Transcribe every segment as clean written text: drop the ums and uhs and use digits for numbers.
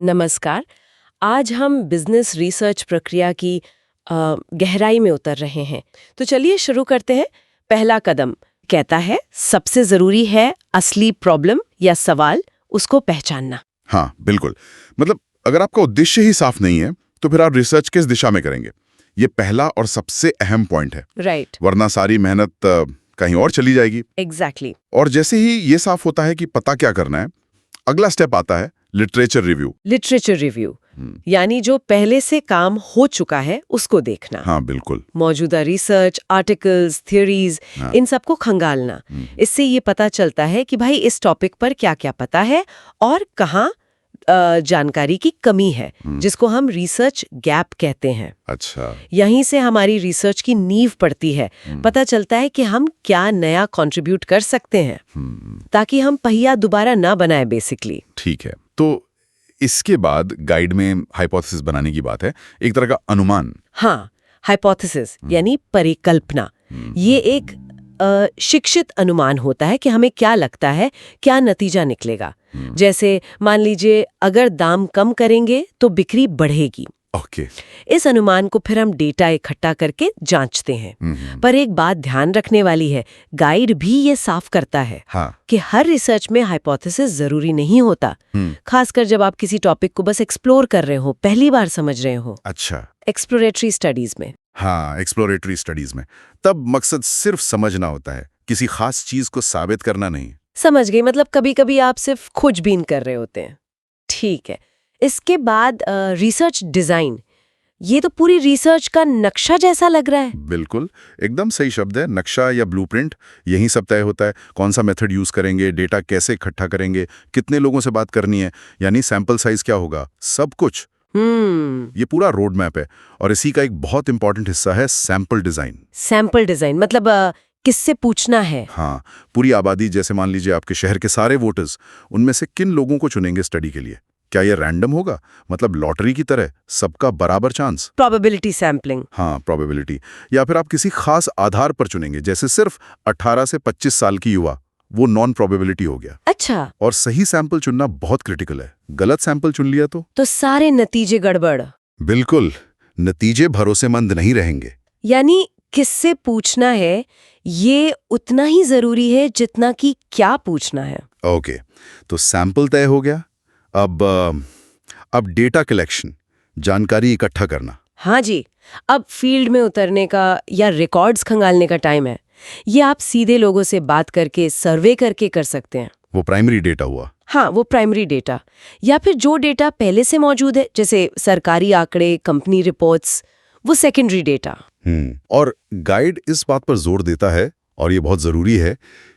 नमस्कार। आज हम बिजनेस रिसर्च प्रक्रिया की गहराई में उतर रहे हैं। तो चलिए शुरू करते हैं। पहला कदम कहता है सबसे जरूरी है असली प्रॉब्लम या सवाल, उसको पहचानना। हाँ, बिल्कुल। मतलब अगर आपका उद्देश्य ही साफ नहीं है तो फिर आप रिसर्च किस दिशा में करेंगे? ये पहला और सबसे अहम पॉइंट है। राइट। वरना सारी मेहनत कहीं और चली जाएगी। एग्जैक्टली। और जैसे ही ये साफ होता है कि पता क्या करना है, अगला स्टेप आता है लिटरेचर रिव्यू। लिटरेचर रिव्यू यानी जो पहले से काम हो चुका है उसको देखना। हाँ, बिल्कुल। मौजूदा रिसर्च, आर्टिकल्स, थ्योरीज, हाँ। इन सबको खंगालना। इससे ये पता चलता है कि भाई इस टॉपिक पर क्या क्या पता है और कहाँ जानकारी की कमी है, जिसको हम रिसर्च गैप कहते हैं। अच्छा। यहीं से हमारी रिसर्च की नींव पड़ती है। पता चलता है कि हम क्या नया कंट्रीब्यूट कर सकते हैं ताकि हम पहिया दोबारा ना बनाए बेसिकली। ठीक है। तो इसके बाद गाइड में हाइपोथेसिस बनाने की बात है, एक तरह का अनुमान। हाँ, हाइपोथेसिस यानी परिकल्पना। ये एक शिक्षित अनुमान होता है कि हमें क्या लगता है, क्या नतीजा निकलेगा। जैसे मान लीजिए अगर दाम कम करेंगे तो बिक्री बढ़ेगी। ओके। इस अनुमान को फिर हम डेटा इकट्ठा करके जांचते हैं। पर एक बात ध्यान रखने वाली है, गाइड भी ये साफ करता है कि हर रिसर्च में हाइपोथेसिस जरूरी नहीं होता। खासकर जब आप किसी टॉपिक को बस एक्सप्लोर कर रहे हो, पहली बार समझ रहे हो। अच्छा। एक्सप्लोरेटरी स्टडीज में। हाँ, एक्सप्लोरेटरी स्टडीज में तब मकसद सिर्फ समझना होता है, किसी खास चीज को साबित करना नहीं। समझ गई। मतलब कभी कभी आप सिर्फ खोजबीन कर रहे होते हैं। ठीक है। इसके बाद रिसर्च डिजाइन। ये तो पूरी रिसर्च का नक्शा जैसा लग रहा है। बिल्कुल, एकदम सही शब्द है। नक्शा या ब्लूप्रिंट, यही सब तय होता है। कौन सा मेथड यूज करेंगे, डेटा कैसे इकट्ठा करेंगे, कितने लोगों से बात करनी है, यानी सैंपल साइज क्या होगा, सब कुछ। ये पूरा रोड मैप है। और इसी का एक बहुत इंपॉर्टेंट हिस्सा है सैंपल डिजाइन। सैंपल डिजाइन मतलब किससे पूछना है? हाँ, पूरी आबादी, जैसे मान लीजिए आपके शहर के सारे वोटर्स, उनमें से किन लोगों को चुनेंगे स्टडी के लिए? क्या ये रैंडम होगा, मतलब लॉटरी की तरह सबका बराबर चांस? Probability sampling. हाँ, प्रोबेबिलिटी। या फिर आप किसी खास आधार पर चुनेंगे, जैसे सिर्फ 18 से 25 साल की युवा, वो नॉन प्रोबेबिलिटी हो गया। अच्छा। और सही सैंपल चुनना बहुत क्रिटिकल है। गलत सैंपल चुन लिया तो सारे नतीजे गड़बड़। बिल्कुल, नतीजे भरोसेमंद नहीं रहेंगे। यानी किससे पूछना है ये उतना ही जरूरी है जितना कि क्या पूछना है। ओके, तो सैंपल तय हो गया। अब डेटा कलेक्शन, जानकारी इकट्ठा करना। हाँ जी, अब फील्ड में उतरने का या रिकॉर्ड्स खंगालने का टाइम है। ये आप सीधे लोगों से बात करके, सर्वे करके कर सकते हैं। वो प्राइमरी डेटा हुआ। हाँ, वो प्राइमरी डेटा। या फिर जो डेटा पहले से मौजूद है, जैसे सरकारी आंकड़े, कंपनी रिपोर्ट्स, वो सेकेंडरी डेटा। और गाइड इस बात पर जोर देता है, और ये बहुत जरूरी है,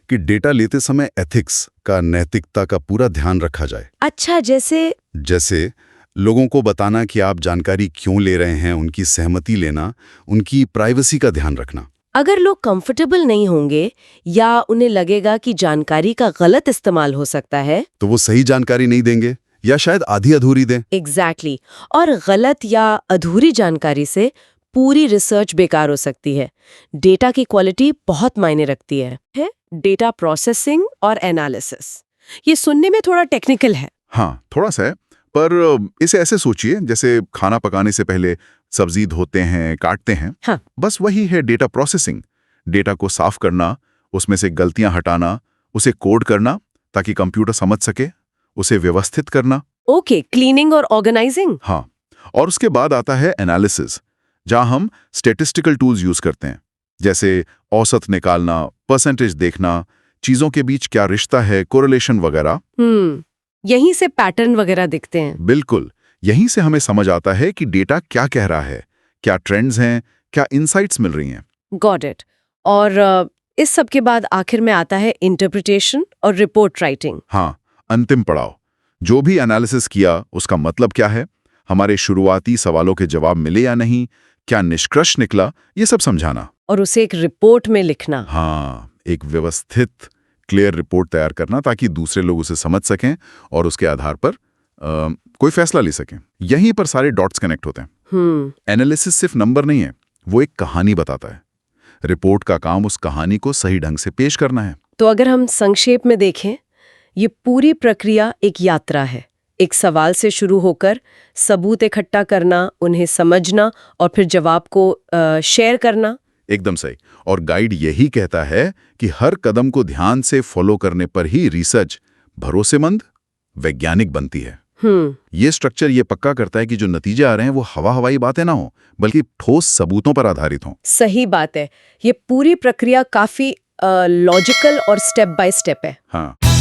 कि डेटा लेते समय एथिक्स का, नैतिकता का पूरा ध्यान रखा जाए। अच्छा, जैसे लोगों को बताना कि आप जानकारी क्यों ले रहे हैं, उनकी सहमति लेना, उनकी प्राइवेसी का ध्यान रखना। अगर लोग कंफर्टेबल नहीं होंगे या उन्हें लगेगा कि जानकारी का गलत इस्तेमाल हो सकता है, तो वो सही जानकारी नहीं देंगे या शायद आधी अधूरी दें। एग्जैक्टली। और गलत या अधूरी जानकारी से पूरी रिसर्च बेकार हो सकती है। डेटा की क्वालिटी बहुत मायने रखती है। डेटा प्रोसेसिंग और एनालिसिस, ये सुनने में थोड़ा टेक्निकल है। हाँ, थोड़ा सा है, पर इसे ऐसे सोचिए जैसे खाना पकाने से पहले सब्जी धोते हैं, काटते हैं। हाँ। बस वही है डेटा प्रोसेसिंग। डेटा को साफ करना, उसमें से गलतियां हटाना, उसे कोड करना ताकि कंप्यूटर समझ सके, उसे व्यवस्थित करना। ओके, क्लीनिंग और ऑर्गेनाइजिंग। हाँ, और उसके बाद आता है एनालिसिस, जहां हम स्टैटिस्टिकल टूल्स यूज करते हैं, जैसे औसत निकालना, परसेंटेज देखना, चीजों के बीच क्या रिश्ता है, कोरिलेशन वगैरह। यहीं से पैटर्न वगैरह दिखते हैं। बिल्कुल, यहीं से हमें समझ आता है कि डेटा क्या कह रहा है, क्या ट्रेंड्स हैं, क्या इनसाइट्स मिल रही हैं। Got it. और इस सब के बाद आखिर में आता है इंटरप्रिटेशन और रिपोर्ट राइटिंग। हाँ, अंतिम पड़ाव। जो भी एनालिसिस किया उसका मतलब क्या है, हमारे शुरुआती सवालों के जवाब मिले या नहीं, क्या निष्कर्ष निकला, ये सब समझाना। और उसे एक रिपोर्ट में लिखना। हाँ, एक व्यवस्थित क्लियर रिपोर्ट तैयार करना ताकि दूसरे लोग उसे समझ सकें और उसके आधार पर कोई फैसला ले सकें। यहीं पर सारे डॉट्स कनेक्ट होते हैं। एनालिसिस सिर्फ नंबर नहीं है, वो एक कहानी बताता है। रिपोर्ट का काम उस कहानी को सही ढंग से पेश करना है। तो अगर हम संक्षेप में देखें, ये पूरी प्रक्रिया एक यात्रा है, एक सवाल से शुरू होकर सबूत इकट्ठा करना, उन्हें समझना और फिर जवाब को शेयर करना। एकदम सही। और गाइड यही कहता है कि हर कदम को ध्यान से फॉलो करने पर ही रिसर्च भरोसेमंद, वैज्ञानिक बनती है। ये स्ट्रक्चर ये पक्का करता है कि जो नतीजे आ रहे हैं वो हवाई बातें ना हो, बल्कि ठोस सबूतों पर आधारित हों। सही बात है। ये पूरी प्रक्रिया काफी लॉजिकल और स्टेप बाय स्टेप है। हाँ।